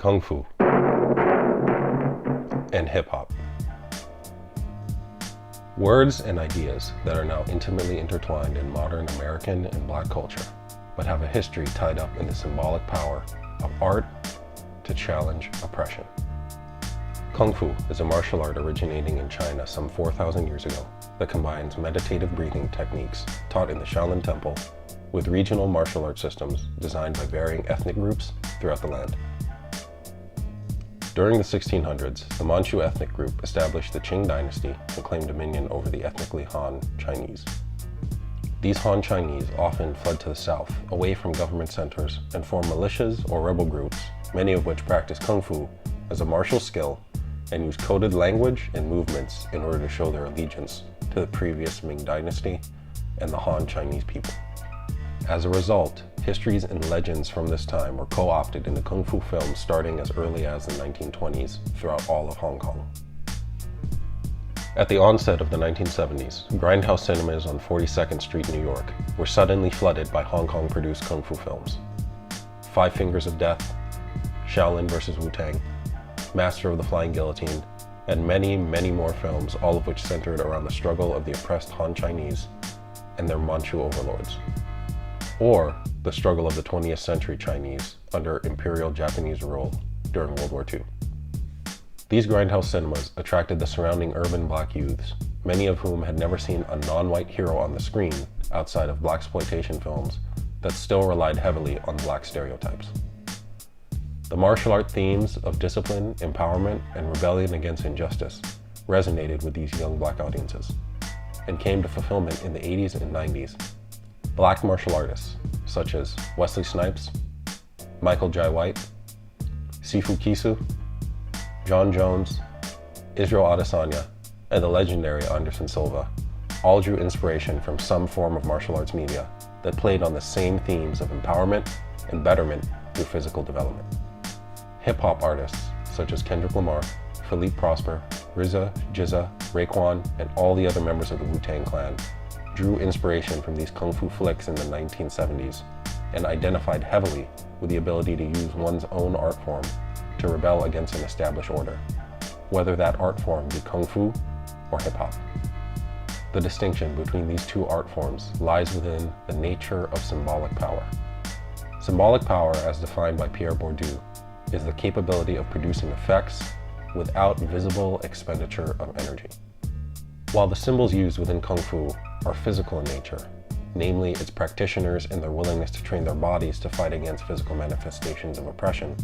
Kung Fu, and hip hop. Words and ideas that are now intimately intertwined in modern American and Black culture, but have a history tied up in the symbolic power of art to challenge oppression. Kung Fu is a martial art originating in China some 4,000 years ago that combines meditative breathing techniques taught in the Shaolin Temple with regional martial art systems designed by varying ethnic groups throughout the land. During the 1600s, the Manchu ethnic group established the Qing dynasty and claimed dominion over the ethnically Han Chinese. These Han Chinese often fled to the south, away from government centers, and formed militias or rebel groups, many of which practiced Kung Fu as a martial skill and used coded language and movements in order to show their allegiance to the previous Ming dynasty and the Han Chinese people. As a result, histories and legends from this time were co-opted into Kung Fu films starting as early as the 1920s throughout all of Hong Kong. At the onset of the 1970s, grindhouse cinemas on 42nd Street, New York, were suddenly flooded by Hong Kong-produced Kung Fu films. Five Fingers of Death, Shaolin vs. Wu-Tang, Master of the Flying Guillotine, and many, many more films, all of which centered around the struggle of the oppressed Han Chinese and their Manchu overlords, or the struggle of the 20th century Chinese under Imperial Japanese rule during World War II. These grindhouse cinemas attracted the surrounding urban Black youths, many of whom had never seen a non-white hero on the screen outside of Blaxploitation films that still relied heavily on Black stereotypes. The martial art themes of discipline, empowerment, and rebellion against injustice resonated with these young Black audiences and came to fulfillment in the 80s and 90s. Black martial artists such as Wesley Snipes, Michael Jai White, Sifu Kisu, John Jones, Israel Adesanya, and the legendary Anderson Silva all drew inspiration from some form of martial arts media that played on the same themes of empowerment and betterment through physical development. Hip-hop artists such as Kendrick Lamar, Philippe Prosper, RZA, GZA, Raekwon, and all the other members of the Wu-Tang Clan drew inspiration from these Kung Fu flicks in the 1970s and identified heavily with the ability to use one's own art form to rebel against an established order, whether that art form be Kung Fu or hip-hop. The distinction between these two art forms lies within the nature of symbolic power. Symbolic power, as defined by Pierre Bourdieu, is the capability of producing effects without visible expenditure of energy. While the symbols used within Kung Fu are physical in nature, namely its practitioners and their willingness to train their bodies to fight against physical manifestations of oppression,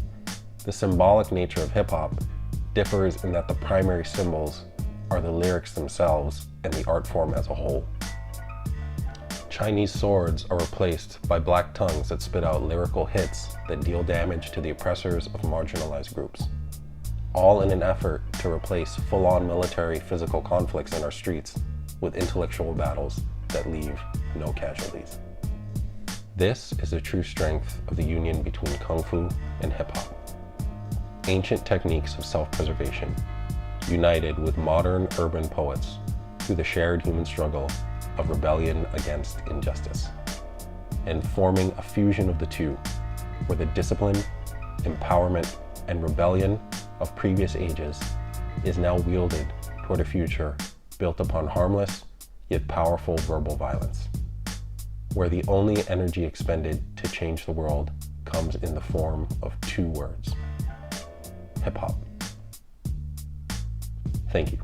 the symbolic nature of hip-hop differs in that the primary symbols are the lyrics themselves and the art form as a whole. Chinese swords are replaced by black tongues that spit out lyrical hits that deal damage to the oppressors of marginalized groups, all in an effort to replace full-on military physical conflicts in our streets with intellectual battles that leave no casualties. This is the true strength of the union between Kung Fu and hip-hop. Ancient techniques of self-preservation united with modern urban poets through the shared human struggle of rebellion against injustice, and forming a fusion of the two, where the discipline, empowerment, and rebellion of previous ages is now wielded toward a future built upon harmless yet powerful verbal violence, where the only energy expended to change the world comes in the form of two words: hip-hop. Thank you.